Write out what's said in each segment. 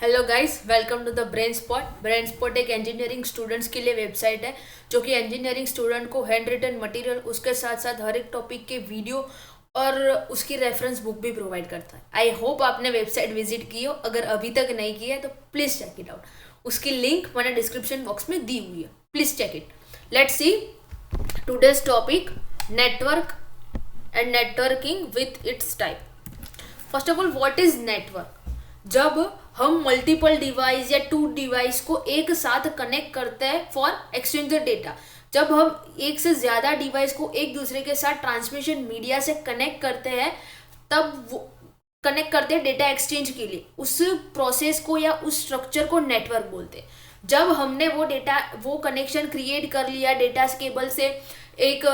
Hello guys, welcome to the brain spot. Brain spot एक engineering students के लिए website है जो कि इंजीनियरिंग स्टूडेंट को हैंड रिटन मटेरियल, उसके साथ साथ हर एक टॉपिक के वीडियो और उसकी रेफरेंस बुक भी प्रोवाइड करता है। आई होप आपने वेबसाइट विजिट की हो। अगर अभी तक नहीं की है तो प्लीज़ चेक इट आउट। उसकी लिंक मैंने डिस्क्रिप्शन बॉक्स में दी हुई है, please check it. Let's see today's topic, network and networking with its type. First of all, what is network? जब हम मल्टीपल डिवाइस या टू डिवाइस को एक साथ कनेक्ट करते हैं फॉर एक्सचेंज द डेटा, जब हम एक से ज़्यादा डिवाइस को एक दूसरे के साथ ट्रांसमिशन मीडिया से कनेक्ट करते हैं, तब वो कनेक्ट करते हैं डेटा एक्सचेंज के लिए, उस प्रोसेस को या उस स्ट्रक्चर को नेटवर्क बोलते हैं। जब हमने वो कनेक्शन क्रिएट कर लिया, डेटा केबल से एक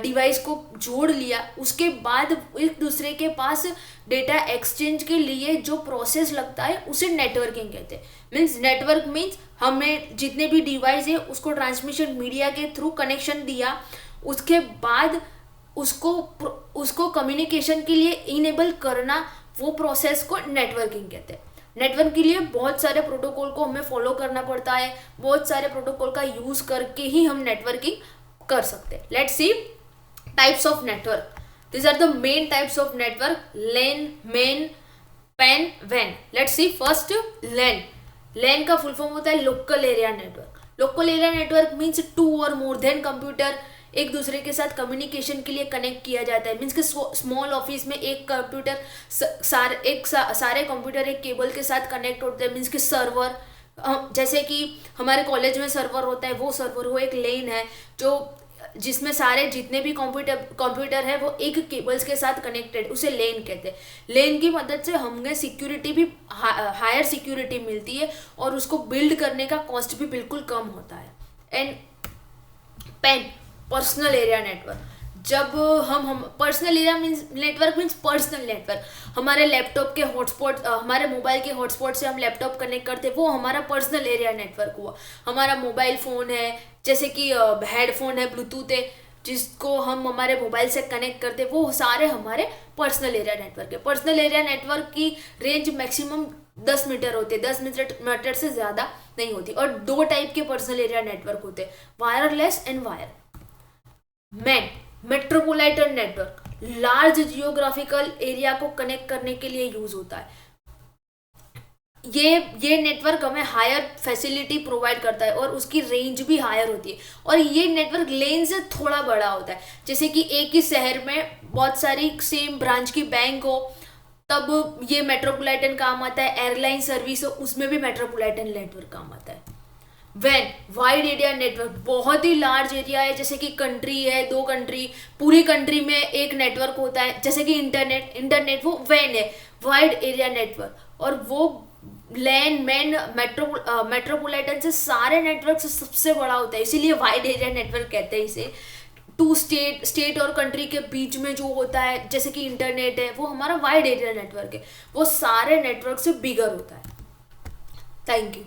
डिवाइस को जोड़ लिया, उसके बाद एक दूसरे के पास डेटा एक्सचेंज के लिए जो प्रोसेस लगता है उसे नेटवर्किंग कहते हैं। मीन्स नेटवर्क मीन्स हमें जितने भी डिवाइस है उसको ट्रांसमिशन मीडिया के थ्रू कनेक्शन दिया, उसके बाद उसको कम्युनिकेशन के लिए इनेबल करना, वो प्रोसेस को नेटवर्किंग कहते हैं। नेटवर्क के लिए बहुत सारे प्रोटोकॉल को हमें फॉलो करना पड़ता है, बहुत सारे प्रोटोकॉल का यूज करके ही हम नेटवर्किंग कर सकते हैं। Let's see types of network. These are the main types of network: LAN, MAN, PAN, WAN. Let's see first LAN. LAN का फुल फॉर्म होता है local area network. Local area network means two और more then computer एक दूसरे के साथ communication के लिए कनेक्ट किया जाता है। मीन्स कि स्मॉल ऑफिस में एक कंप्यूटर सारे कंप्यूटर एक केबल के साथ कनेक्ट होते हैं। मीन्स कि सर्वर, जैसे कि हमारे कॉलेज में सर्वर होता है, वो सर्वर वो एक लेन है जो जिसमें सारे जितने भी कंप्यूटर है वो एक केबल्स के साथ कनेक्टेड, उसे लेन कहते हैं। लेन की मदद से हमें सिक्योरिटी भी हायर सिक्योरिटी मिलती है और उसको बिल्ड करने का कॉस्ट भी बिल्कुल कम होता है। And PAN, personal area network. जब हम personal area network means personal network, हमारे लैपटॉप के हॉटस्पॉट, हमारे मोबाइल के हॉटस्पॉट से हम लैपटॉप कनेक्ट करते हैं, वो हमारा पर्सनल एरिया नेटवर्क हुआ। हमारा मोबाइल फ़ोन है, जैसे कि हेडफोन है, ब्लूटूथ है, जिसको हम हमारे मोबाइल से कनेक्ट करते हैं, वो सारे हमारे पर्सनल एरिया नेटवर्क है। पर्सनल एरिया नेटवर्क की रेंज मैक्सिमम 10 मीटर होती है, 10 मीटर से ज़्यादा नहीं होती। और दो टाइप के पर्सनल एरिया नेटवर्क होते हैं, wireless and wire. Man, metropolitan network, large geographical area को कनेक्ट करने के लिए यूज होता है। ये नेटवर्क हमें हायर फैसिलिटी प्रोवाइड करता है और उसकी रेंज भी हायर होती है। और ये नेटवर्क लेन से थोड़ा बड़ा होता है, जैसे कि एक ही शहर में बहुत सारी सेम ब्रांच की बैंक हो, तब ये मेट्रोपोलिटन काम आता है। एयरलाइन सर्विस हो, उसमें भी मेट्रोपोलिटन नेटवर्क काम आता है। वैन, वाइड एरिया नेटवर्क, बहुत ही लार्ज एरिया है, जैसे कि कंट्री है, दो कंट्री, पूरी कंट्री में एक नेटवर्क होता है, जैसे कि इंटरनेट वो वैन है, वाइड एरिया नेटवर्क। और वो लैन, मैन, मेट्रोपोलिटन से सारे नेटवर्क से सबसे बड़ा होता है, इसीलिए वाइड एरिया नेटवर्क कहते हैं इसे। टू स्टेट और कंट्री के बीच में जो होता है, जैसे कि इंटरनेट है, वो हमारा वाइड एरिया नेटवर्क है, वो सारे नेटवर्क से बिगर होता है। Thank you.